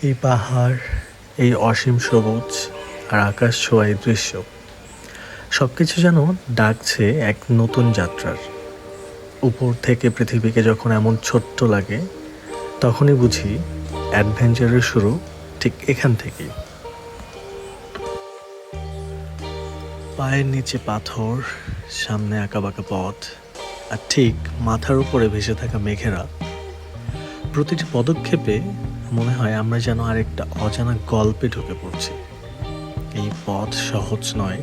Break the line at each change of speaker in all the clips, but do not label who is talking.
এই পাহাড়, এই অসীম সবুজ আর আকাশ ছোঁয়া এই দৃশ্য সব কিছু যেন ডাকছে এক নতুন যাত্রার। উপর থেকে পৃথিবীকে যখন এমন ছোট্ট লাগে, তখনই বুঝি অ্যাডভেঞ্চারের শুরু ঠিক এখান থেকেই। পায়ের নিচে পাথর, সামনে আঁকাবাঁকা পথ, আর ঠিক মাথার উপরে ভেসে থাকা মেঘেরা। প্রতিটি পদক্ষেপে মনে হয় আমরা যেন আরেকটা অজানা গল্পে ঢুকে পড়ছি। এই পথ সহজ নয়,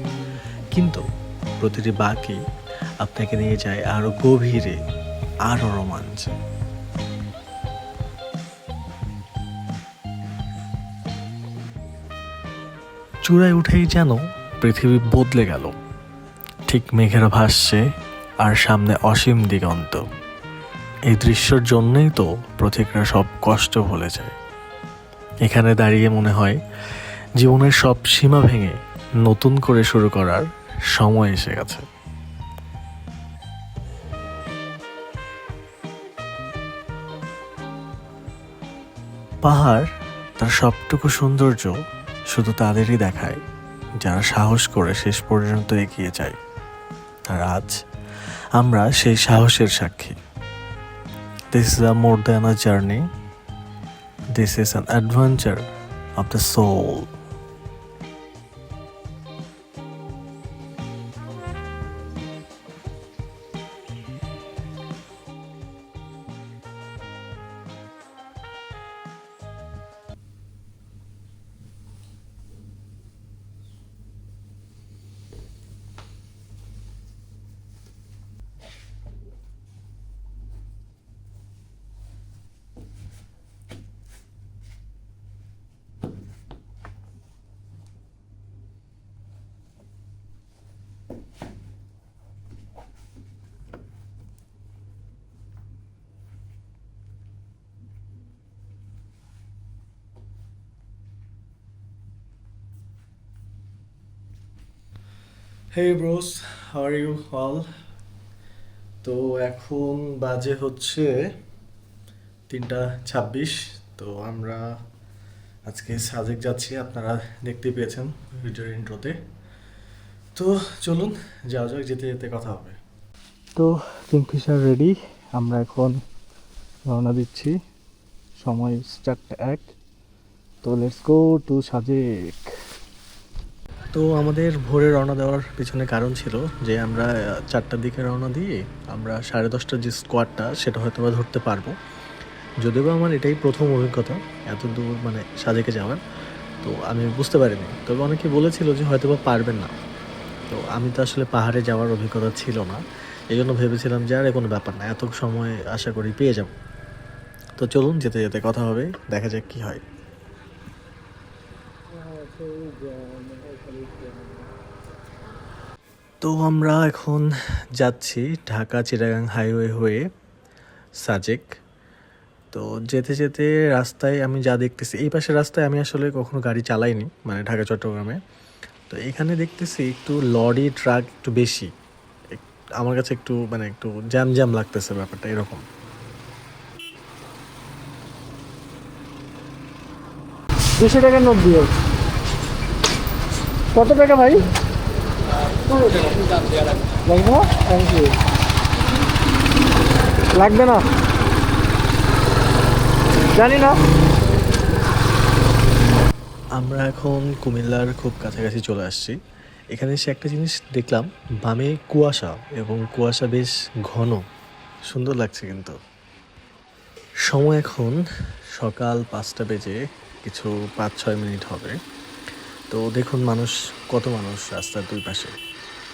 কিন্তু প্রতিটি বাঁকই আপনাকে নিয়ে যায় আরো গভীরে, আরো রোমাঞ্চে। চূড়ায় উঠেই যেন পৃথিবী বদলে গেল। ঠিক মেঘেরা ভাসছে আর সামনে অসীম দিগন্ত। এই দৃশ্যের জন্যই তো পথিকরা সব কষ্ট ভুলে যায়। এখানে দাঁড়িয়ে মনে হয় জীবনের সব সীমা ভেঙে নতুন করে শুরু করার সময় এসে গেছে। পাহাড় তার সবটুকু সৌন্দর্য শুধু তাদেরই দেখায় যারা সাহস করে শেষ পর্যন্ত এগিয়ে যায়। আর আজ আমরা সেই সাহসের সাক্ষী। This is a more than a journey. This is an adventure of the soul. Hey bros, how are you all? তো এখন বাজে হচ্ছে 3:26। তো আমরা আজকে সাজেক যাচ্ছি, আপনারা দেখতে পেয়েছেন ভিডিওর ইন্ট্রোতে। তো চলুন যাওয়া যাক, যেতে যেতে কথা হবে। তো কিংফিশার রেডি, আমরা এখন রওনা দিচ্ছি। সময় 4:01। তো লেটস গো টু সাজেক। তো আমাদের ভোরে রওনা দেওয়ার পিছনে কারণ ছিল যে আমরা 4টার দিকে রওনা দিয়ে আমরা 10:30টার যে স্কোয়াডটা সেটা হয়তো বা ধরতে পারবো। যদিও বা আমার এটাই প্রথম অভিজ্ঞতা এত দূর মানে সাজেকে যাওয়ার, তো আমি বুঝতে পারিনি। তবে অনেকে বলেছিল যে হয়তো বা পারবেন না। তো আমি তো আসলে পাহাড়ে যাওয়ার অভিজ্ঞতা ছিল না, এই জন্য ভেবেছিলাম যে আরে কোনো ব্যাপার না, এত সময় আশা করি পেয়ে যাব। তো চলুন যেতে যেতে কথা হবে, দেখা যাক কী হয়। তো আমরা এখন যাচ্ছি ঢাকা চিটাগাং হাইওয়ে হয়ে সাজেক। তো যেতে যেতে রাস্তায় আমি যা দেখতেছি, এই পাশের রাস্তায় আমি আসলে কখনো গাড়ি চালাইনি, মানে ঢাকা চট্টগ্রামে। তো এখানে দেখতেছি একটু লরি ট্রাক একটু বেশি, আমার কাছে একটু মানে একটু জ্যাম জ্যাম লাগতেছে ব্যাপারটা এরকম।
200 টাকার নোট দিও। কত টাকা ভাই? লাগবে না, থ্যাংক ইউ। লাগবে না জানি না।
আমরা এখন কুমিল্লার খুব কাছাকাছি চলে আসছি। এখানে এসে একটা জিনিস দেখলাম, বামে কুয়াশা, এবং কুয়াশা বেশ ঘন, সুন্দর লাগছে। কিন্তু সময় এখন সকাল 5টা বেজে কিছু 5-6 মিনিট হবে। তো দেখুন কত মানুষ রাস্তার দুই পাশে।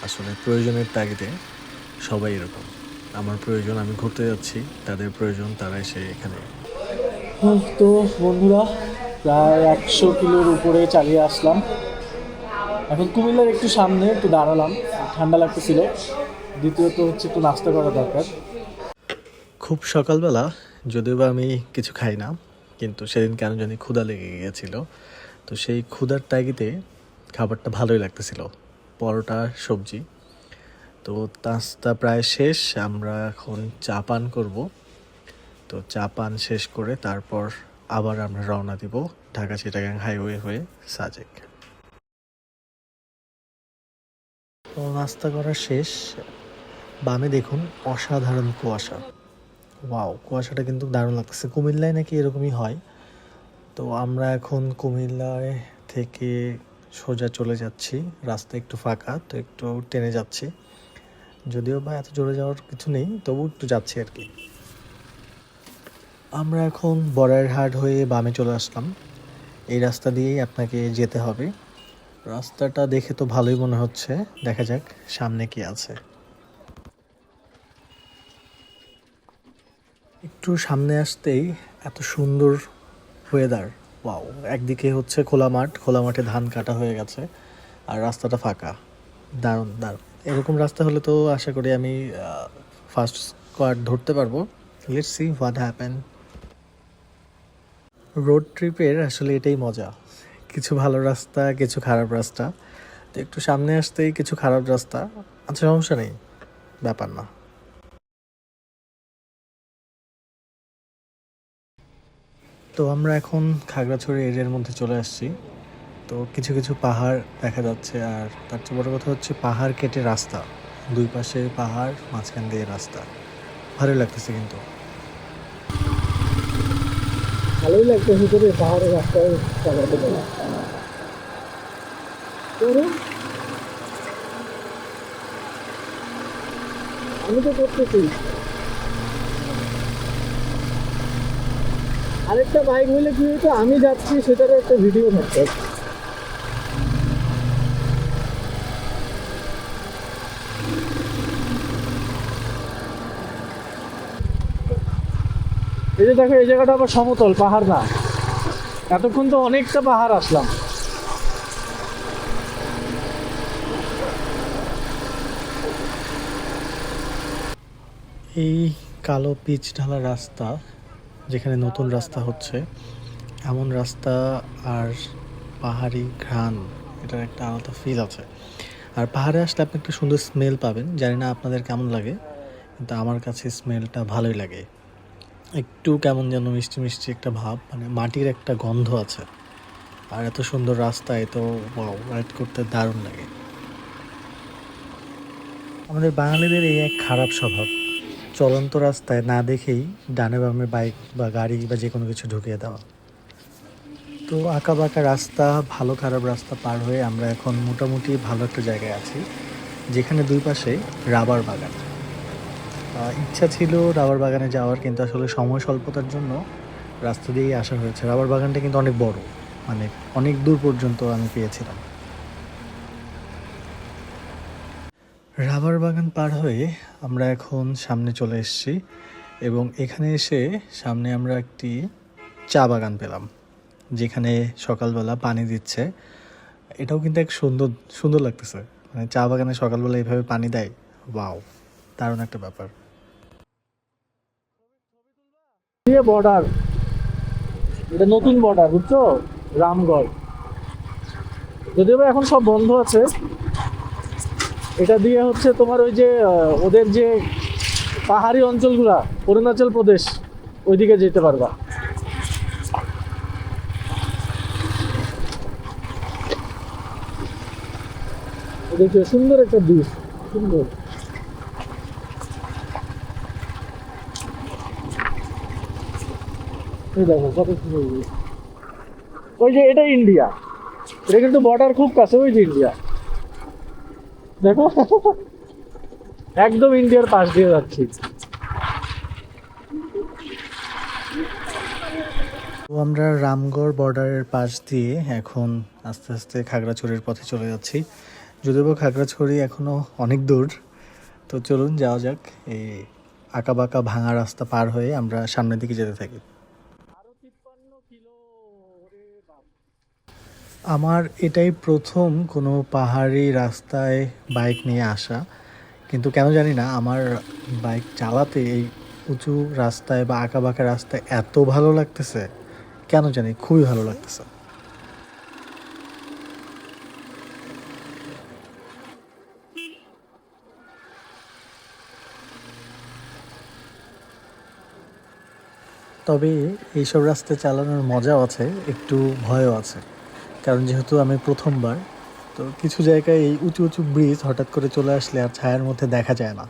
আসলে প্রয়োজনের তাগিদে সবাই এরকম। আমার প্রয়োজন, আমি ঘুরতে যাচ্ছি, তাদের প্রয়োজন, তারা এসে এখানে।
তো বন্ধুরা, প্রায় 100 কিলোর উপরে চালিয়ে আসলাম। এখন কুমিল্লার একটু সামনে একটু দাঁড়ালাম, ঠান্ডা লাগতেছিল। দ্বিতীয়ত হচ্ছে একটু নাস্তা করা দরকার।
খুব সকালবেলা, যদিও বা আমি কিছু খাই না, কিন্তু সেদিন কেন জানি ক্ষুধা লেগে গিয়েছিল। তো সেই ক্ষুধার তাগিদে খাবারটা ভালোই লাগতেছিল, পরোটা সবজি। তো নাস্তা প্রায় শেষ, আমরা এখন চা পান করব। তো চা পান শেষ করে তারপর আবার আমরা রওনা দিব ঢাকা চিটাগাং হাইওয়ে হয়ে সাজেক। তো নাস্তা করা শেষ, বামে দেখুন অসাধারণ কুয়াশা। ওয়াও, কুয়াশাটা কিন্তু দারুণ লাগতেছে। কুমিল্লায় নাকি এরকমই হয়। তো আমরা এখন কুমিল্লায় থেকে সোজা চলে যাচ্ছি, রাস্তা একটু ফাঁকা তো একটু টেনে যাচ্ছি, যদিও বা এত জোরে যাওয়ার কিছু নেই, তবু একটু যাচ্ছি আর কি। আমরা এখন বড়াইরহাট হয়ে বামে চলে আসলাম। এই রাস্তা দিয়েই আপনাকে যেতে হবে। রাস্তাটা দেখে তো ভালোই মনে হচ্ছে, দেখা যাক সামনে কি আছে। একটু সামনে আসতেই এত সুন্দর ওয়েদার, ওয়াও। একদিকে হচ্ছে খোলা মাঠ, খোলা মাঠে ধান কাটা হয়ে গেছে, আর রাস্তাটা ফাঁকা। দারুণ দারুণ, এরকম রাস্তা হলে তো আশা করি আমি ফার্স্ট স্কোয়াড ধরতে পারবো। Let's see what happen. Road ট্রিপের আসলে এটাই মজা, কিছু ভালো রাস্তা, কিছু খারাপ রাস্তা। তো একটু সামনে আসতেই কিছু খারাপ রাস্তা, আচ্ছা সমস্যা নেই, ব্যাপার না। তো আমরা এখন খাগড়াছড়ি এরিয়ার মধ্যে চলে আসছি। তো কিছু কিছু পাহাড় দেখা যাচ্ছে, আর তার চেয়ে বড় কথা হচ্ছে পাহাড় কেটে রাস্তা, দুই পাশে পাহাড়, মাঝখান দিয়ে রাস্তা, ভালো লাগতেছে কিন্তু।
ভালোই লাগছে ভিতরে পাহাড়ের রাস্তায় চালাতে পারে। আমি তো করতেছি, আরেকটা বাইক হইলে কি হইতো, আমি যাচ্ছি সেটারও একটা ভিডিও থাকতো। এই যে দেখো, এই জায়গাটা আবার সমতল, পাহাড় না। এতক্ষণ তো অনেকটা পাহাড় আসলাম।
এই কালো পিচ ঢালা রাস্তা, যেখানে নতুন রাস্তা হচ্ছে, এমন রাস্তা আর পাহাড়ি ঘ্রাণ, এটার একটা আলাদা ফিল আছে। আর পাহাড়ে আসলে আপনি একটা সুন্দর স্মেল পাবেন, জানি না আপনাদের কেমন লাগে, কিন্তু আমার কাছে স্মেলটা ভালোই লাগে। একটু কেমন যেন মিষ্টি মিষ্টি একটা ভাব, মানে মাটির একটা গন্ধ আছে। আর এত সুন্দর রাস্তায় তো রাইড করতে দারুণ লাগে। আমাদের বাঙালিদের এই এক খারাপ স্বভাব, চলন্ত রাস্তায় না দেখেই ডানে বামে বাইক বা গাড়ি বা যে কোনো কিছু ঢুকিয়ে দেওয়া। তো আঁকা বাঁকা রাস্তা, ভালো খারাপ রাস্তা পার হয়ে আমরা এখন মোটামুটি ভালো একটা জায়গায় আছি, যেখানে দুই পাশে রাবার বাগান। ইচ্ছা ছিল রাবার বাগানে যাওয়ার, কিন্তু আসলে সময় স্বল্পতার জন্য রাস্তা দিয়েই আসা হয়েছে। রাবার বাগানটা কিন্তু অনেক বড়, মানে অনেক দূর পর্যন্ত আমি পেয়েছিলাম। রাবার বাগান পার হয়ে আমরা এখন সামনে চলে এসেছি, এবং এখানে এসে সামনে আমরা একটি চা বাগান পেলাম, যেখানে সকালবেলা পানি দিচ্ছে। এটাও কিন্তু এক সুন্দর সুন্দর লাগতেছে, মানে চা বাগানে সকালবেলা এইভাবে পানি দেয়, ওয়াও, দারুণ একটা ব্যাপার।
বর্ডার, এটা নতুন বর্ডার, বুঝছো, রামগড়। যদিও বা এখন সব বন্ধ আছে। এটা দিয়ে হচ্ছে তোমার ওই যে ওদের যে পাহাড়ি অঞ্চলগুলা, অরুণাচল প্রদেশ, ওইদিকে যেতে পারবা। দেখো সুন্দর একটা দ্বীপ, সুন্দর। এই দেখো কত সুন্দর। ওই যে এটা ইন্ডিয়া, এটা কিন্তু বর্ডার খুব কাছে, ওই যে ইন্ডিয়া দেখো, একদম ইন্ডিয়ার পাশ দিয়ে যাচ্ছি।
তো আমরা রামগড় বর্ডারের পাশ দিয়ে এখন আস্তে আস্তে খাগড়াছড়ির পথে চলে যাচ্ছি, যদিও বা খাগড়াছড়ি এখনও অনেক দূর। তো চলুন যাওয়া যাক, এই আঁকা বাঁকা ভাঙা রাস্তা পার হয়ে আমরা সামনের দিকে যেতে থাকি। আমার এটাই প্রথম কোনো পাহাড়ি রাস্তায় বাইক নিয়ে আসা, কিন্তু কেন জানি না আমার বাইক চালাতে এই উঁচু রাস্তায় বা আঁকা বাঁকা রাস্তায় এত ভালো লাগতেছে, কেন জানি খুবই ভালো লাগতেছে। তবে এইসব রাস্তায় চালানোর মজাও আছে, একটু ভয়ও আছে। কারণ যেহেতু আমি প্রথমবার, তো কিছু জায়গায় এই উঁচু উঁচু ব্রিজ হঠাৎ করে চলে আসলে আর ছায়ার মধ্যে দেখা যায় না,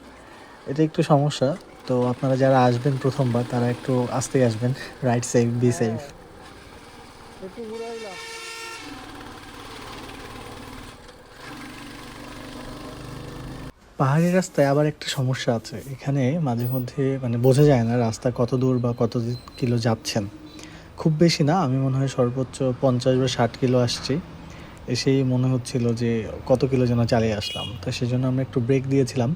এটা একটু সমস্যা। তো আপনারা যারা আসবেন প্রথমবার তারা একটু আস্তেই আসবেন। Right safe, be safe. পাহাড়ি রাস্তায় আবার একটা সমস্যা আছে, এখানে মাঝে মধ্যে মানে বোঝা যায় না রাস্তা কত দূর বা কত কিলো যাচ্ছেন। খুব বেশি না, আমি মনে হয় সর্বোচ্চ 50 বা 60 কিলো আসছি। এসেই মনে হচ্ছিল যে কত কিলো যেন চালিয়ে আসলাম, তো সেজন্য আমরা একটু ব্রেক দিয়েছিলাম।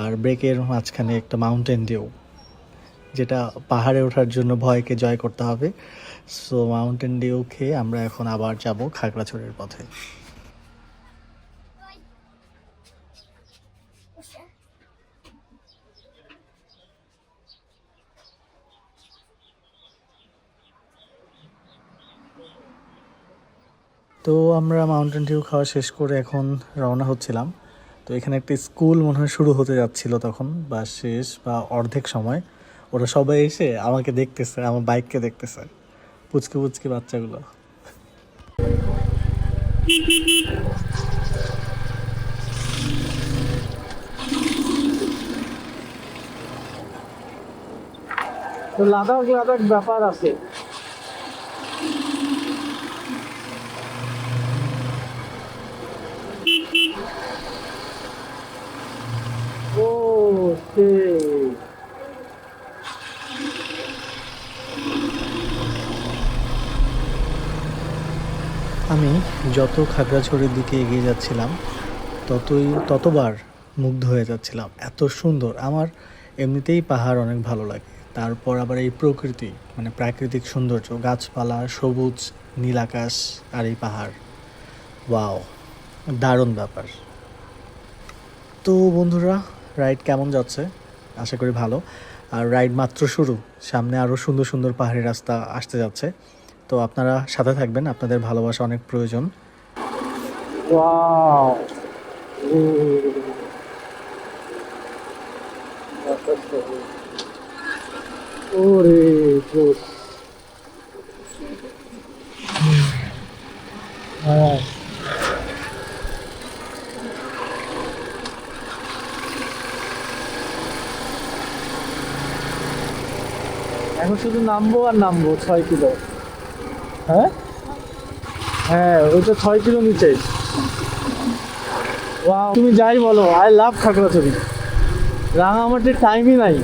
আর ব্রেকের মাঝখানে একটা মাউন্টেন ডিউ, যেটা পাহাড়ে ওঠার জন্য ভয়কে জয় করতে হবে। সো মাউন্টেন ডিউ খেয়ে আমরা এখন আবার যাব খাগড়াছড়ির পথে। তো আমরা মাউন্টেন ডিউ খাওয়া শেষ করে এখন রওনা হচ্ছিলাম। তো এখানে একটা স্কুল মনে হয় শুরু হতে যাচ্ছিল তখন, বা শেষ বা অর্ধেক সময়। ওরা সবাই এসে আমাকে দেখতেছে, আমার বাইককে দেখতেছে, পুচকে পুচকে বাচ্চাগুলো।
তো লাদাখ লাদাখ ব্যাপার আছে। ও সেই
আমি যত খাগড়াছড়ির দিকে এগিয়ে যাচ্ছিলাম ততবার মুগ্ধ হয়ে যাচ্ছিলাম, এত সুন্দর। আমার এমনিতেই পাহাড় অনেক ভালো লাগে, তারপর আবার এই প্রকৃতি মানে প্রাকৃতিক সৌন্দর্য, গাছপালা, সবুজ, নীল আকাশ, আর এই পাহাড়, ওয়াও, দারুণ ব্যাপার। তো বন্ধুরা, রাইড কেমন যাচ্ছে? আশা করি ভালো। আর রাইড মাত্র শুরু, সামনে আরও সুন্দর সুন্দর পাহাড়ি রাস্তা আসতে যাচ্ছে। তো আপনারা সাথে থাকবেন, আপনাদের ভালোবাসা অনেক প্রয়োজন।
ওয়াও, ওরে জোস। হ্যাঁ, এখন শুধু নামবো আর নামবো 6 কিলো। হ্যাঁ হ্যাঁ, ওইটা 6 কিলো নিচে। ওয়াও, তুমি যাই বলো, আই লাভ খাগড়াছড়ি। রাঙামাটির টাইমই নাই।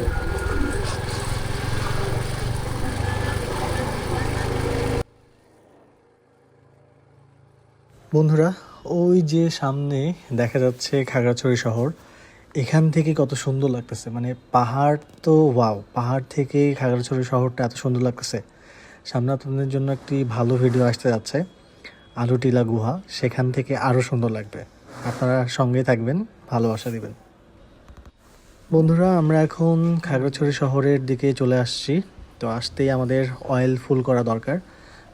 বন্ধুরা, ওই যে সামনে দেখা যাচ্ছে খাগড়াছড়ি শহর, এখান থেকে কত সুন্দর লাগতেছে। মানে পাহাড় তো ওয়াও, পাহাড় থেকে খাগড়াছড়ি শহরটা এত সুন্দর লাগতেছে। সামনে আপনাদের জন্য একটি ভালো ভিডিও আসতে যাচ্ছে, আলুটিলা গুহা, সেখান থেকে আরও সুন্দর লাগবে। আপনারা সঙ্গে থাকবেন, ভালোবাসা দিবেন। বন্ধুরা, আমরা এখন খাগড়াছড়ি শহরের দিকে চলে আসছি। তো আসতেই আমাদের অয়েল ফুল করা দরকার,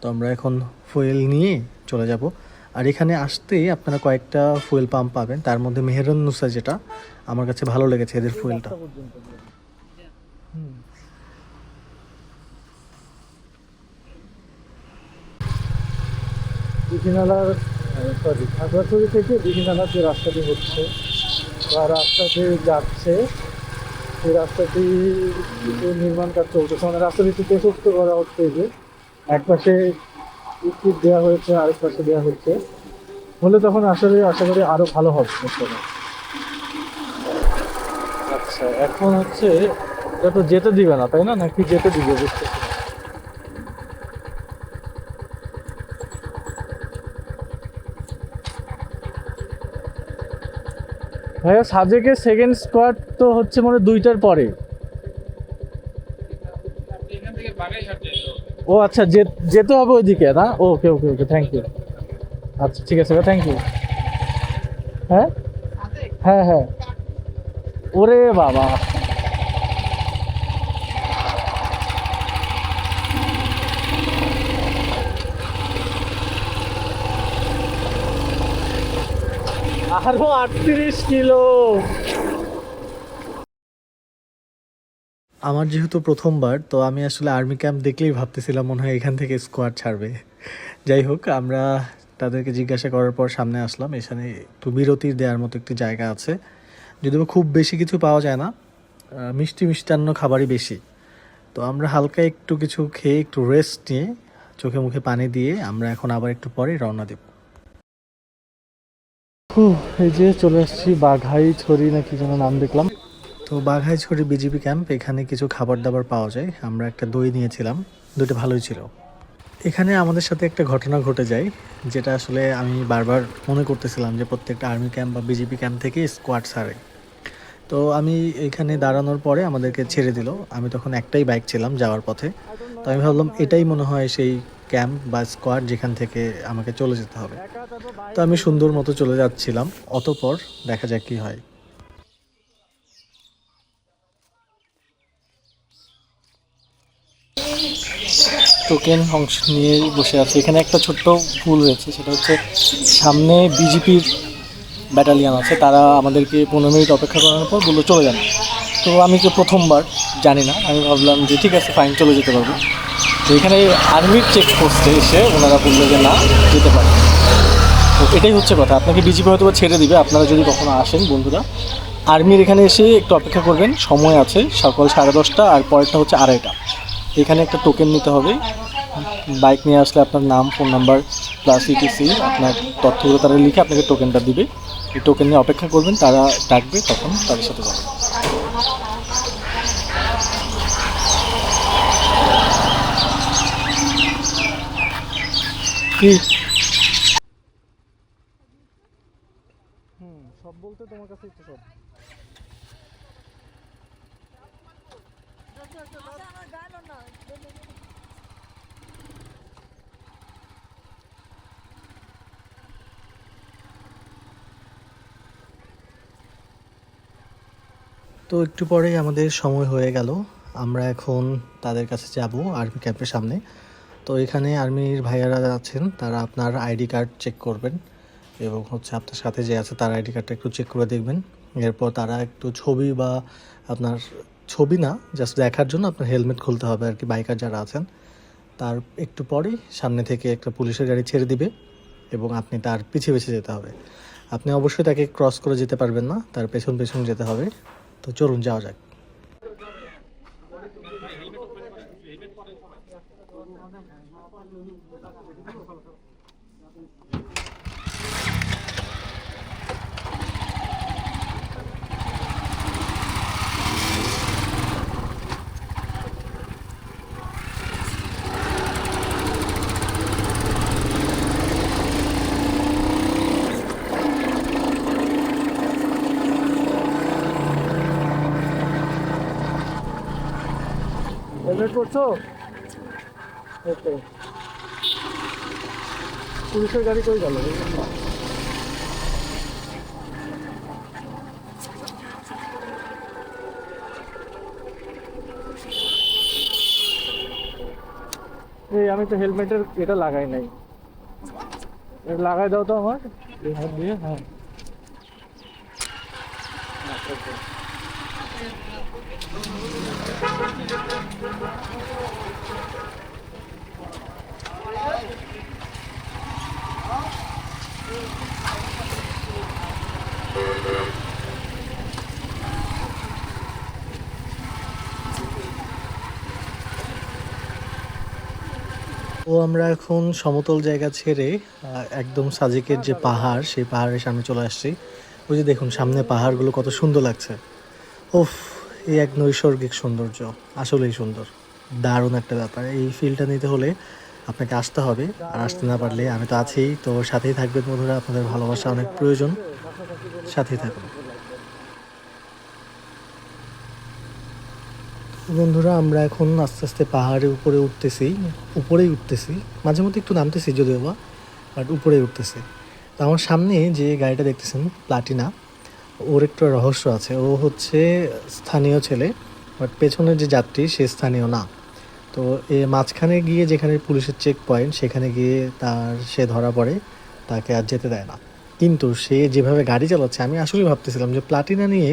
তো আমরা এখন ফুয়েল নিয়ে চলে যাব। আর এখানে আসতেই আপনারা কয়েকটা ফুয়েল পাম্প পাবেন, তার মধ্যে মেহেরান্নুসা, যেটা আমার কাছে ভালো লেগেছে এদের ফুয়েলটা।
দীঘিনালার, সরি, খাগড়াছড়ি থেকে দীঘিনালার যে রাস্তাটি হচ্ছে বা রাস্তাটি যাচ্ছে, সেই রাস্তাটি নির্মাণ কাজ চলতেছে। মানে রাস্তাটি একটু প্রশস্ত করা হচ্ছে। এই যে এক পাশে স্পিড দেওয়া হয়েছে, আরেক পাশে দেওয়া হচ্ছে, হলে তখন আসলে আশা করি আরো ভালো হবে রাস্তাটা। আচ্ছা, এখন হচ্ছে এটা তো যেতে দিবে না, তাই না? নাকি যেতে দিবে? বুঝতে ভাইয়া, সাজেকের সেকেন্ড স্কোয়াড তো হচ্ছে মানে 2টার পরে। ও আচ্ছা, যেতে হবে ওইদিকে না? ওকে ওকে ওকে, থ্যাংক ইউ। আচ্ছা ঠিক আছে, থ্যাংক ইউ। হ্যাঁ হ্যাঁ হ্যাঁ, ওরে বাবা, আরো 38 কিলো।
আমার যেহেতু প্রথমবার, তো আমি আসলে আর্মি ক্যাম্প দেখলেই ভাবতেছিলাম মনে হয় এখান থেকে স্কোয়াড ছাড়বে। যাই হোক, আমরা তাদেরকে জিজ্ঞাসা করার পর সামনে আসলাম। এখানে একটু বিরতির দেওয়ার মতো একটি জায়গা আছে, যদিও খুব বেশি কিছু পাওয়া যায় না, মিষ্টি মিষ্টান্ন খাবারই বেশি। তো আমরা হালকা একটু কিছু খেয়ে একটু রেস্ট নিয়ে চোখে মুখে পানি দিয়ে আমরা এখন আবার একটু পরে রওনা দেব।
এই যে চলে আসছি বাঘাই ছড়ি না কি যেন নাম দেখলাম।
তো বাঘাইছড়ি বিজিবি ক্যাম্প, এখানে কিছু খাবার দাবার পাওয়া যায়। আমরা একটা দই নিয়েছিলাম, দইটা ভালোই ছিল। এখানে আমাদের সাথে একটা ঘটনা ঘটে যায়, যেটা আসলে আমি বারবার মনে করতেছিলাম যে প্রত্যেকটা আর্মি ক্যাম্প বা বিজিপি ক্যাম্প থেকে স্কোয়াড ছাড়ে। তো আমি এখানে দাঁড়ানোর পরে আমাদেরকে ছেড়ে দিল। আমি তখন একটাই বাইক ছিলাম যাওয়ার পথে। তো আমি ভাবলাম এটাই মনে হয় সেই ক্যাম্প বা স্কোয়াড যেখান থেকে আমাকে চলে যেতে হবে। তো আমি সুন্দর মতো চলে যাচ্ছিলাম, অতঃপর দেখা যাক কি হয়।
টোকেন অংশ নিয়ে বসে আছে। এখানে একটা ছোট্ট ভুল হয়েছে, সেটা হচ্ছে সামনে বিজেপির ব্যাটালিয়ান আছে, তারা আমাদেরকে 15 মিনিট অপেক্ষা করানোর পর বললো চলে যান। তো আমি তো প্রথমবার জানি না, আমি ভাবলাম যে ঠিক আছে ফাইন, চলে যেতে পারবো। তো এখানে আর্মির চেকপোস্টে এসে ওনারা বললো যে না, যেতে পারে। তো এটাই হচ্ছে কথা, আপনাকে বিজেপি হয়তো ছেড়ে দিবে। আপনারা যদি কখনো আসেন বন্ধুরা, আর্মির এখানে এসে একটু অপেক্ষা করবেন, সময় আছে, সকাল 10:30, আর পরেরটা হচ্ছে 2:30। এখানে একটা টোকেন নিতে হবে। বাইক নিয়ে আসলে আপনার নাম, ফোন নাম্বার প্লাস ইটিসি আপনার তথ্যগুলো তারা লিখে আপনাকে টোকেনটা দিবে। এই টোকেন নিয়ে অপেক্ষা করবেন, তারা ডাকবে, তখন তাদের সাথে যাবেন। কি সব বলতে তোমার কাছে একটু সব।
তো একটু পরেই আমাদের সময় হয়ে গেল। আমরা এখন তাদের কাছে যাব, আর্মি ক্যাম্পের সামনে। তো এখানে আর্মির ভাইয়ারা আছেন, তারা আপনার আইডি কার্ড চেক করবেন এবং হচ্ছে আপনার সাথে যে আছে তার আইডি কার্ডটা একটু চেক করে দেখবেন। এরপর তারা একটু ছবি বা আপনার ছবি না, জাস্ট দেখার জন্য আপনার হেলমেট খুলতে হবে আর কি, বাইকার যারা আছেন। তার একটু পরেই সামনে থেকে একটা পুলিশের গাড়ি ছেড়ে দিবে এবং আপনি তার পিছিয়ে পিছিয়ে যেতে হবে। আপনি অবশ্যই তাকে ক্রস করে যেতে পারবেন না, তার পেছন পেছন যেতে হবে। তো চলুন যাওয়া যাক।
হেলমেট করছো? পুলিশের গাড়ি কই গেল? এই আমি তো হেলমেটের এটা লাগাই নাই, এটা লাগাই দাও তো আমার এই হাত দিয়ে। হ্যাঁ
তো আমরা এখন সমতল জায়গা ছেড়ে একদম সাজেকের যে পাহাড়, সেই পাহাড়ের সামনে চলে আসছি। ওই যে দেখুন সামনে পাহাড়গুলো কত সুন্দর লাগছে। ওফ, এই এক নৈসর্গিক সৌন্দর্য, আসলেই সুন্দর, দারুণ একটা ব্যাপার। এই ফিলটা নিতে হলে আপনাকে আসতে হবে, আর আসতে না পারলে আমি তো আছি, তো সাথেই থাকবেন বন্ধুরা, আপনাদের ভালোবাসা অনেক প্রয়োজন, সাথেই থাকুন। বন্ধুরা আমরা এখন আস্তে আস্তে পাহাড়ের উপরেই উঠতেছি, মাঝে মধ্যে একটু নামতেছি যদিও বা, বাট উপরেই উঠতেছি। তো আমার সামনে যে গাড়িটা দেখতেছেন প্লাটিনা, ওর একটু রহস্য আছে। ও হচ্ছে স্থানীয় ছেলে, বাট পেছনের যে যাত্রী সে স্থানীয় না। তো এ মাঝখানে গিয়ে যেখানে পুলিশের চেক পয়েন্ট, সেখানে গিয়ে সে ধরা পড়ে, তাকে আর যেতে দেয় না। কিন্তু সে যেভাবে গাড়ি চালাচ্ছে, আমি আসলে ভাবতেছিলাম যে প্লাটিনা নিয়ে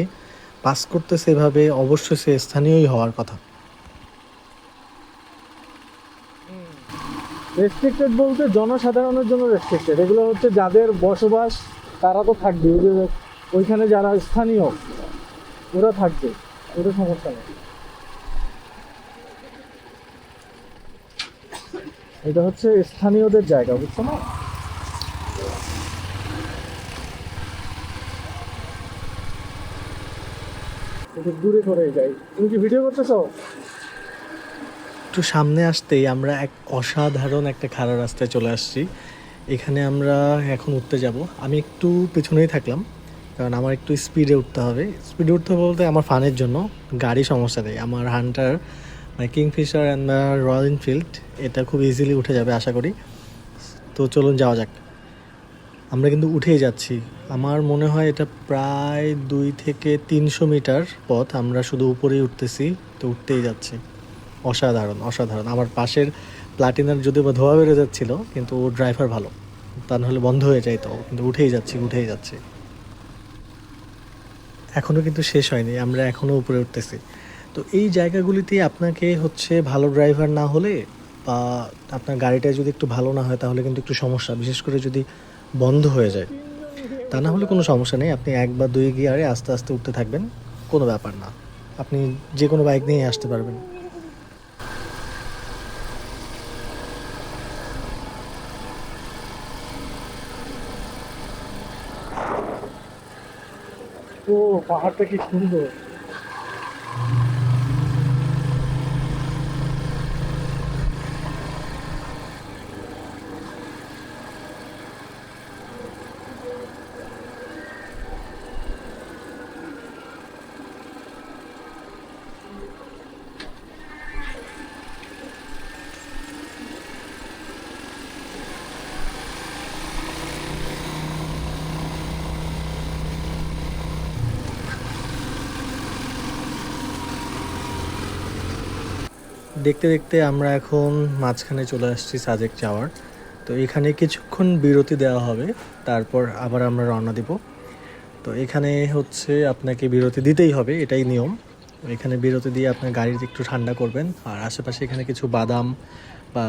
পাস করতেছে এভাবে, অবশ্যই সে স্থানীয়ই হওয়ার কথা।
রেস্ট্রিক্টেড বলতে জনসাধারণের জন্য রেস্ট্রিক্টেড, এগুলো হচ্ছে যাদের বসবাস তারা তো থাকবে, ওই যে ওইখানে যারা স্থানীয় ওরা থাকবে, ওদের সমস্যা নেই। এটা হচ্ছে স্থানীয়দের জায়গা, বুঝছো না? একটু দূরে করে যাই। তুমি কি ভিডিও করতেছো?
একটু সামনে আসতেই আমরা এক অসাধারণ একটা খাড়া রাস্তায় চলে আসছি। এখানে আমরা এখন উঠতে যাব। আমি একটু পেছনেই থাকলাম, কারণ আমার একটু স্পিডে উঠতে হবে। স্পিডে উঠতে হবে বলতে আমার ফানের জন্য, গাড়ি সমস্যা নেই। আমার হান্টার মানে কিংফিশার অ্যান্ড রয়্যাল এনফিল্ড, এটা খুব ইজিলি উঠে যাবে আশা করি। তো চলুন যাওয়া যাক। আমরা কিন্তু উঠেই যাচ্ছি। আমার মনে হয় এটা প্রায় 200 থেকে 300 মিটার পথ, আমরা শুধু উপরেই উঠতেছি, তো উঠতেই যাচ্ছি। অসাধারণ অসাধারণ। আমার পাশের প্লাটিনার যদিও বা ধোয়া বেড়ে যাচ্ছিল, কিন্তু ও ড্রাইভার ভালো, তা নাহলে বন্ধ হয়ে যাইতো। কিন্তু উঠেই যাচ্ছি উঠেই যাচ্ছি। এখনও কিন্তু শেষ হয়নি, আমরা এখনও উপরে উঠতেছি। তো এই জায়গাগুলিতে আপনাকে হচ্ছে ভালো ড্রাইভার না হলে বা আপনার গাড়িটা যদি একটু ভালো না হয় তাহলে কিন্তু একটু সমস্যা, বিশেষ করে যদি বন্ধ হয়ে যায়। তা না হলে কোনো সমস্যা নেই, আপনি 1 বা 2 গিয়ারে আস্তে আস্তে উঠতে থাকবেন, কোনো ব্যাপার না। আপনি যে কোনো বাইক নিয়ে আসতে পারবেন।
ও পাহাড়টা কি সুন্দর!
দেখতে দেখতে আমরা এখন মাঝখানে চলে আসছি সাজেক যাওয়ার। তো এখানে কিছুক্ষণ বিরতি দেওয়া হবে, তারপর আবার আমরা রওনা দিব। তো এখানে হচ্ছে আপনাকে বিরতি দিতেই হবে, এটাই নিয়ম। এখানে বিরতি দিয়ে আপনার গাড়িতে একটু ঠান্ডা করবেন। আর আশেপাশে এখানে কিছু বাদাম বা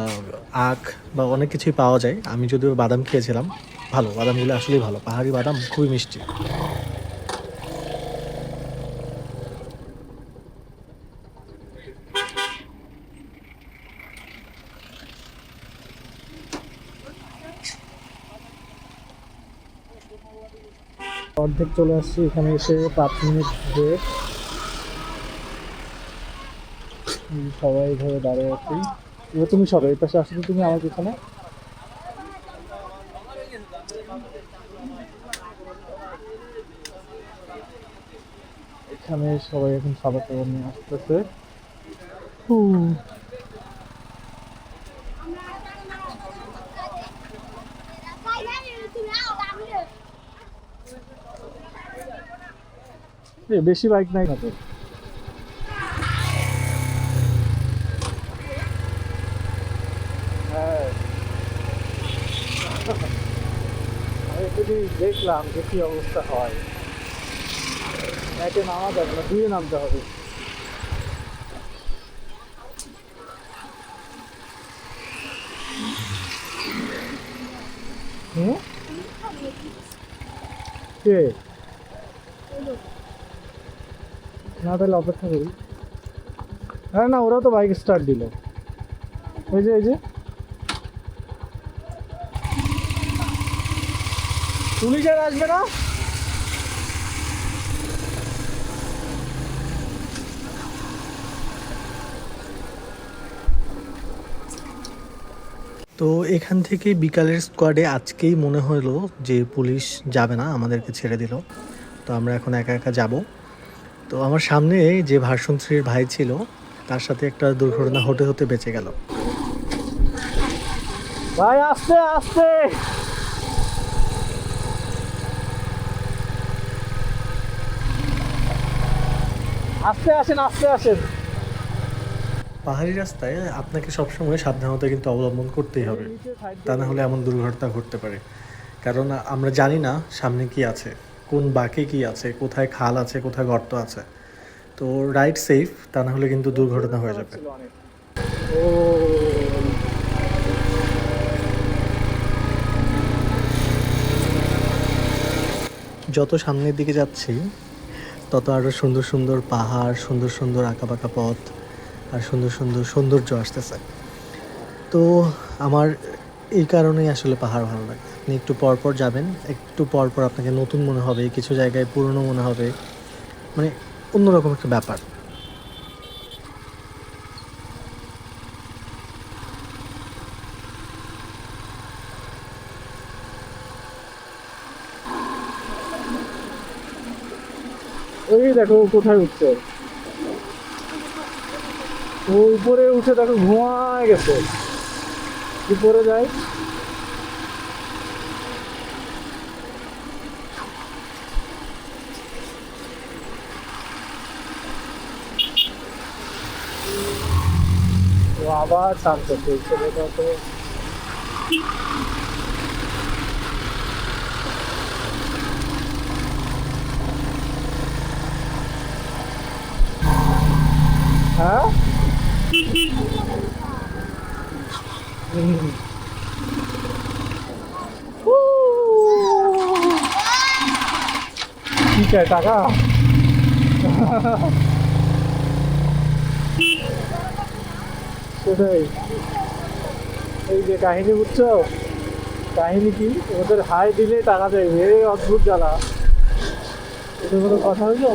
আখ বা অনেক কিছুই পাওয়া যায়। আমি যদিও বাদাম খেয়েছিলাম, ভালো বাদামগুলো আসলেই ভালো, পাহাড়ি বাদাম খুবই মিষ্টি।
অর্ধেক চলে আসছি, এখানে এসে 5 মিনিট ব্রেক। সবাই ধরে দাঁড়িয়ে আছি। এবার তুমি সবাই এই পাশে আসলে তুমি আমার পিছনে। এখানে সবাই এখন খাবার টাবার নিয়ে আসতেছে। বেশি বাইক নাই না তো। হ্যাঁ, আমি যদি দেখলাম যে কি অবস্থা হয়। একে নামা যাবে না, দুয়ে নামতে হবে। হুম, কে না, তাহলে অপেক্ষা করি। হ্যাঁ না, ওরা তো বাইক স্টার্ট দিল। এই যে এই যে পুলিশ আর আসবে না।
তো এখান থেকে বিকালের স্কোয়াডে আজকেই মনে হলো যে পুলিশ যাবে না, আমাদেরকে ছেড়ে দিল। তো আমরা এখন একা একা যাব। তো আমার সামনে যে ভার্সন 3-র ভাই ছিল, তার সাথে একটা দুর্ঘটনা হতে হতে বেঁচে গেল।
ভাই আস্তে আস্তে। আস্তে আসেন, আস্তে আসেন।
পাহাড়ি রাস্তায় আপনাকে সবসময় সাবধানতা কিন্তু অবলম্বন করতেই হবে, তা না হলে এমন দুর্ঘটনা ঘটতে পারে। কারণ আমরা জানি না সামনে কি আছে। কোন বাঁকে কী আছে, কোথায় খাল আছে, কোথায় গর্ত আছে। তো রাইড সেফ, তা না হলে কিন্তু দুর্ঘটনা হয়ে যাবে।
ও
যত সামনের দিকে যাচ্ছি তত আরও সুন্দর সুন্দর পাহাড়, সুন্দর সুন্দর আঁকাবাঁকা পথ আর সুন্দর সুন্দর সৌন্দর্য আসতেছে। তো আমার এই কারণেই আসলে পাহাড় ভালো লাগে। আপনি একটু পর পর যাবেন, একটু পর পর আপনাকে নতুন মনে হবে, কিছু জায়গায় পুরনো মনে হবে, মানে অন্যরকম একটা ব্যাপার।
ওই দেখো ও কোথায় উঠছে, ও উপরে উঠে দেখো ঘুমায় গেছে। উপরে যায়, ও আবার শান্ত করছে। এটা তো হ্যাঁ কি চাই, টাকা? সেটাই, এই যে কাহিনী বুঝছো, কাহিনী কি ওদের হাই দিলে টাকা দেয়, এই অদ্ভুত জ্বালা। এটা কোনো কথা হইলো?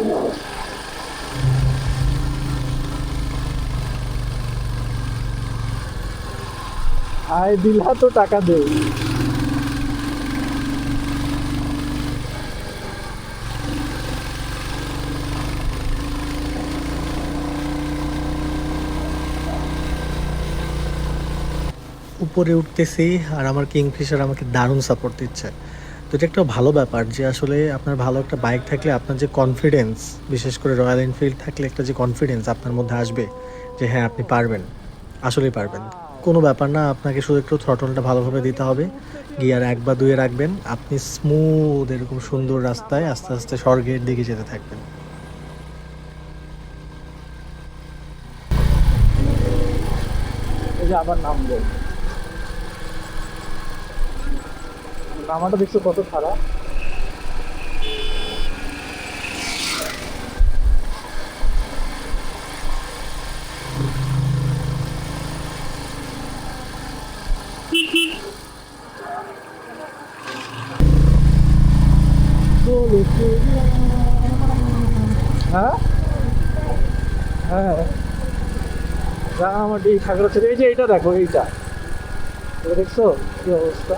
হাই দিলা তো টাকা দেয়।
উপরে উঠতেছি আর আমার কিংফিশার আমাকে দারুণ সাপোর্ট দিচ্ছে। তো এটা একটা ভালো ব্যাপার যে আসলে আপনার ভালো একটা বাইক থাকলে আপনার যে কনফিডেন্স, বিশেষ করে রয়্যাল এনফিল্ড থাকলে একটা যে কনফিডেন্স আপনার মধ্যে আসবে যে হ্যাঁ আপনি পারবেন, আসলেই পারবেন। কোনো ব্যাপার না, আপনাকে শুধু একটু থ্রটলটা ভালোভাবে দিতে হবে, গিয়ার 1 বা 2 রাখবেন, আপনি স্মুথ এরকম সুন্দর রাস্তায় আস্তে আস্তে স্বর্গের দিকে যেতে থাকবেন।
এই যে আবার নামবো, নামাটা দেখছো কত খারাপ। হ্যাঁ হ্যাঁ, রাঙামাটি খাগড়াছড়ি, এই যে এইটা দেখো, এইটা এটা দেখছো কি অবস্থা।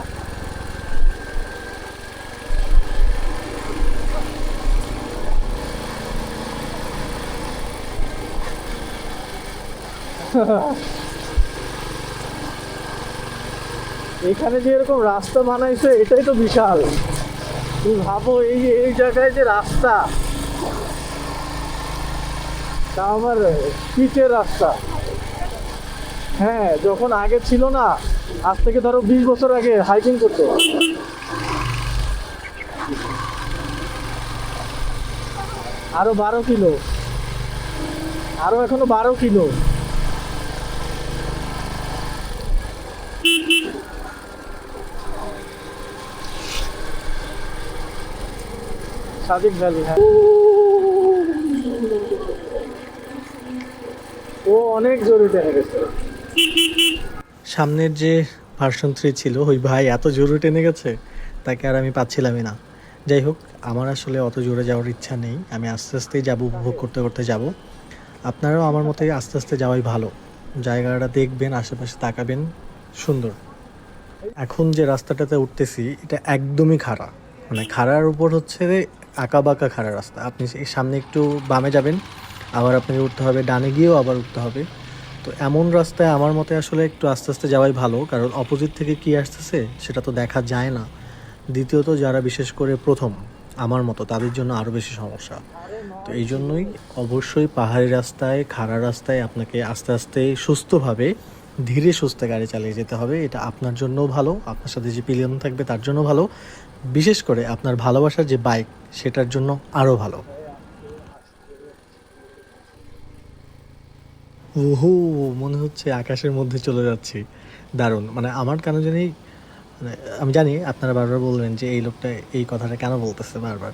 এখানে যে এরকম রাস্তা বানাইছে এটাই তো বিশাল। তুমি ভাবো এই যে এই জায়গায় যে রাস্তা, তা আমার পিচের রাস্তা। হ্যাঁ, যখন আগে ছিল না, আজ থেকে ধরো 20 বছর আগে হাইকিং করতো, আরো 12 কিলো, আরো এখনো 12 কিলো। সাদিক ভ্যালি, হ্যাঁ ও অনেক জোরে টেনে গেছে।
সামনের যে ভার্সন 3 ছিল ওই ভাই এত জোরে টেনে গেছে, তাকে আর আমি পাচ্ছিলামই না। যাই হোক, আমার আসলে অত জোরে যাওয়ার ইচ্ছা নেই, আমি আস্তে আস্তেই যাব, উপভোগ করতে করতে যাব। আপনারাও আমার মতোই আস্তে আস্তে যাওয়াই ভালো, জায়গাটা দেখবেন, আশেপাশে তাকাবেন, সুন্দর। এখন যে রাস্তাটাতে উঠতেছি এটা একদমই খাড়া, মানে খাড়ার উপর হচ্ছে আঁকা বাঁকা খাড়া রাস্তা। আপনি সামনে একটু বামে যাবেন, আবার আপনাকে উঠতে হবে, ডানে গিয়েও আবার উঠতে হবে। তো এমন রাস্তায় আমার মতে আসলে একটু আস্তে আস্তে যাওয়াই ভালো, কারণ অপোজিট থেকে কি আসতেছে সেটা তো দেখা যায় না। দ্বিতীয়ত যারা বিশেষ করে প্রথম আমার মতো তাদের জন্য আরও বেশি সমস্যা। তো এই জন্যই অবশ্যই পাহাড়ি রাস্তায়, খাড়া রাস্তায় আপনাকে আস্তে আস্তে সুস্থভাবে ধীরে সুস্থে গাড়ি চালিয়ে যেতে হবে। এটা আপনার জন্যও ভালো, আপনার সাথে যে পিলিয়ন থাকবে তার জন্য ভালো, বিশেষ করে আপনার ভালোবাসার যে বাইক সেটার জন্য আরও ভালো। ওহো, মনে হচ্ছে আকাশের মধ্যে চলে যাচ্ছি। দারুণ, মানে আমার কেন জানি, মানে আমি জানি আপনারা বারবার বলবেন যে এই লোকটা এই কথাটা কেন বলতেছে বারবার,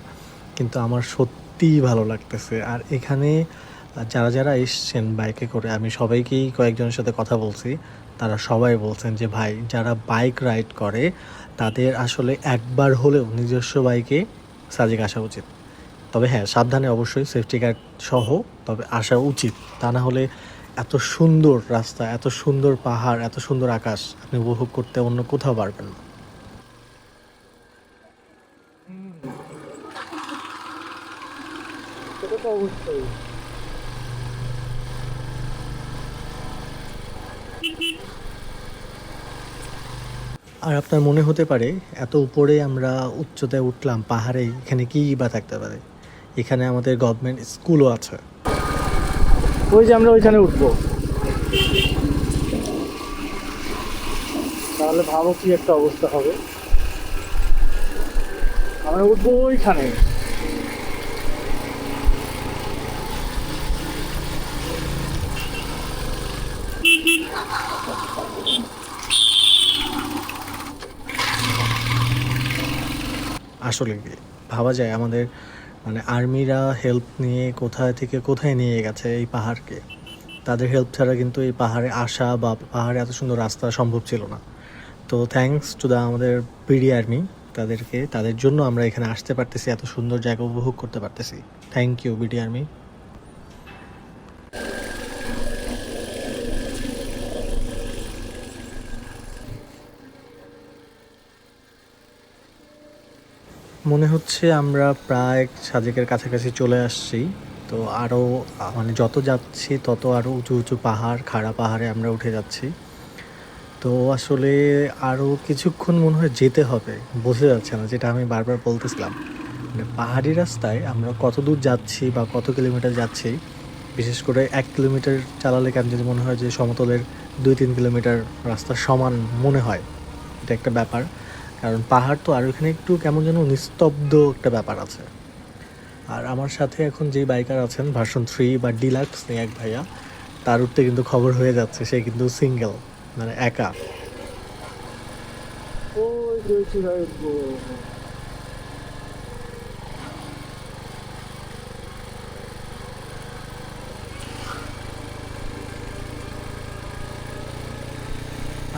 কিন্তু আমার সত্যিই ভালো লাগতেছে। আর এখানে যারা যারা এসছেন বাইকে করে, আমি সবাইকেই কয়েকজনের সাথে কথা বলছি, তারা সবাই বলছেন যে ভাই যারা বাইক রাইড করে তাদের আসলে একবার হলেও নিজস্ব বাইকে সাজেক আসা উচিত। তবে হ্যাঁ, সাবধানে অবশ্যই, সেফটি গার্ড সহ তবে আসা উচিত। তা না হলে এত সুন্দর রাস্তা, এত সুন্দর পাহাড়, এত সুন্দর আকাশ আপনি উপভোগ করতে অন্য কোথাও পারবেন না।
সেটা তো অবশ্যই।
আর আপনার মনে হতে পারে এত উপরে আমরা উচ্চতায় উঠলাম পাহাড়ে, এখানে কী বা থাকতে পারে? এখানে আমাদের গভর্নমেন্ট স্কুলও আছে।
ওই যে আমরা ওইখানে উঠবো, তাহলে ভাবো কি একটা অবস্থা হবে। আমরা উঠবো ওইখানে।
আসলে ভাবা যায় আমাদের মানে আর্মিরা হেল্প নিয়ে কোথায় থেকে কোথায় নিয়ে গেছে এই পাহাড়কে। তাদের হেল্প ছাড়া কিন্তু এই পাহাড়ে আসা বা পাহাড়ে এত সুন্দর রাস্তা সম্ভব ছিল না। তো থ্যাঙ্কস টু আমাদের বিডি আর্মি, তাদের জন্য আমরা এখানে আসতে পারতেছি, এত সুন্দর জায়গা উপভোগ করতে পারতেছি। Thank you BD army. মনে হচ্ছে আমরা প্রায় সাজেকের কাছাকাছি চলে আসছি। তো আরও মানে যত যাচ্ছি তত আরও উঁচু উঁচু পাহাড়, খাড়া পাহাড়ে আমরা উঠে যাচ্ছি। তো আসলে আরও কিছুক্ষণ মনে হয় যেতে হবে, বোঝা যাচ্ছে না, যেটা আমি বারবার বলতেছিলাম, মানে পাহাড়ি রাস্তায় আমরা কত দূর যাচ্ছি বা কত কিলোমিটার যাচ্ছি, বিশেষ করে 1 কিলোমিটার চালালে কেন যদি মনে হয় যে সমতলের 2-3 কিলোমিটার রাস্তা সমান মনে হয়। এটা একটা ব্যাপার, কারণ পাহাড় তো, আর ওখানে একটু কেমন যেন নিস্তব্ধ একটা ব্যাপার আছে। আর আমার সাথে এখন যেই বাইকার আছেন ভার্সন 3 বা ডিলাক্স এক ভাইয়া, তার উঠতে কিন্তু খবর হয়ে যাচ্ছে সে কিন্তু সিঙ্গেল, মানে একা।
ওই যে চূড়ায় উঠবো।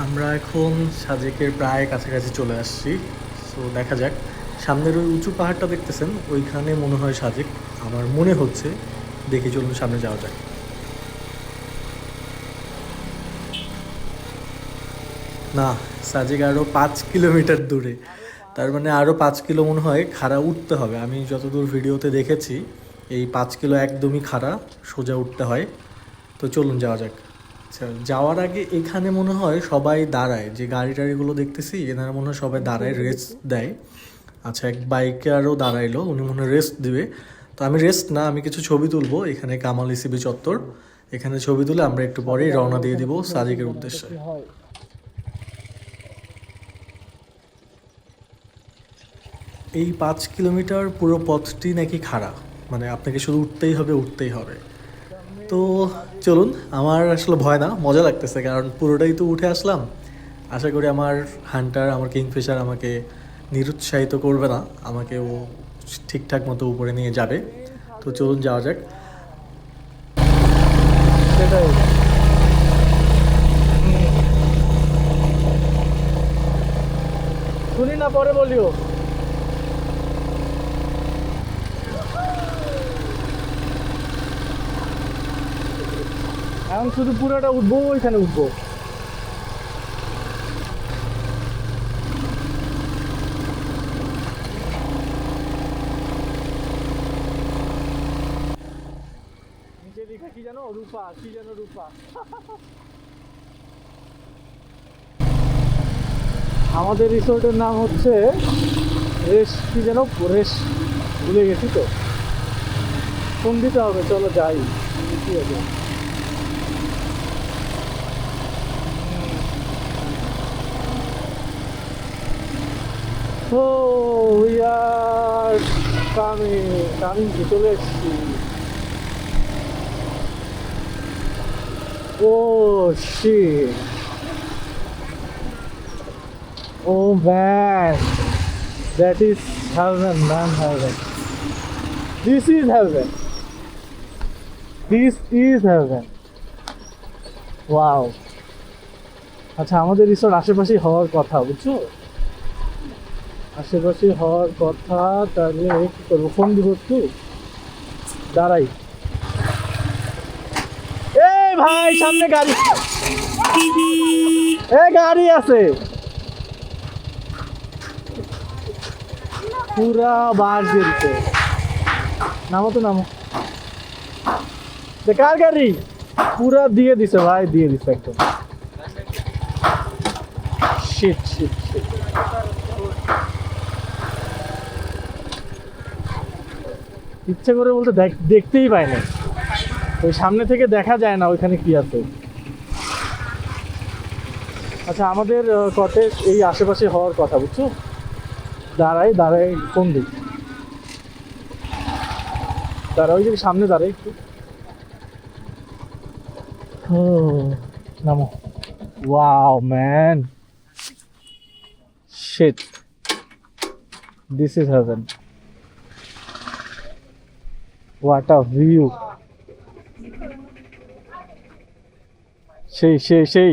আমরা এখন সাজেকের প্রায় কাছাকাছি চলে আসছি। সো দেখা যাক, সামনের ওই উঁচু পাহাড়টা দেখতেছেন, ওইখানে মনে হয় সাজেক, আমার মনে হচ্ছে। দেখি, চলুন সামনে যাওয়া যাক। না, সাজেক আরও 5 কিলোমিটার দূরে। তার মানে আরও 5 কিলো মনে হয় খাড়া উঠতে হবে। আমি যতদূর ভিডিওতে দেখেছি এই 5 কিলো একদমই খাড়া সোজা উঠতে হয়। তো চলুন যাওয়া যাক। আচ্ছা, যাওয়ার আগে এখানে মনে হয় সবাই দাঁড়ায়, যে গাড়ি টাড়িগুলো দেখতেছি এনারা মনে হয় সবাই দাঁড়ায় রেস্ট দেয়। আচ্ছা, এক বাইকারও দাঁড়াইলো, উনি মনে হয় রেস্ট দিবে। তো আমি রেস্ট না, আমি কিছু ছবি তুলবো এখানে কামাল ইসিবি চত্বর, এখানে ছবি তুলে আমরা একটু পরেই রওনা দিয়ে দিব সাজেকের উদ্দেশ্যে। এই 5 কিলোমিটার পুরো পথটি নাকি খাড়া, মানে আপনাকে শুধু উঠতেই হবে উঠতেই হবে। তো চলুন, আমার আসলে ভয় না, মজা লাগতেছে, কারণ পুরোটাই তো উঠে আসলাম। আশা করি আমার হান্টার, আমার কিংফিশার আমাকে নিরুৎসাহিত করবে না, আমাকে ও ঠিকঠাক মতো উপরে নিয়ে যাবে। তো চলুন যাওয়া যাক।
সেটাই। শুনি না, পরে বলিও। এখন শুধু পুরোটা উঠবো, ওইখানে উঠবো। নিচে লেখা কি জানো, রূপা, কি যেন রূপা। আমাদের রিসোর্টের নাম হচ্ছে রেশ, কি যেন রেশ, ভুলে গেছি তো, ফোন দিতে হবে। চলো যাই, ঠিক আছে। Oh, we are coming to চলে এসেছি। Oh shit. Oh man. That is heaven, man, heaven. This is heaven. This is heaven. Wow. আচ্ছা, আমাদের রিসোর্ট আশেপাশেই হওয়ার কথা, বুঝছো? আশেপাশে হওয়ার কথা, তাহলে কি করবো? ফোন দিব একটু, দাঁড়াই। এই ভাই, সামনে গাড়ি, গাড়ি আছে, পুরা বার দিতে। নামো তো, নামো। কার গাড়ি? পুরা দিয়ে দিছে ভাই, দিয়ে দিছে একদম। Shit shit shit. ইচ্ছে করে বলতে দেখতেই পাই না, ওই সামনে থেকে দেখা যায় না ওইখানে কি আছে। আচ্ছা, আমাদের কটেজ এই আশেপাশে হওয়ার কথা, বুঝছো? দাঁড়াই দাঁড়াই, ফোন দিই, দাঁড়া, ওই যে সামনে দাঁড়াই একটু। নামো। Wow man, shit, this is heaven. What a view, সেই সেই সেই।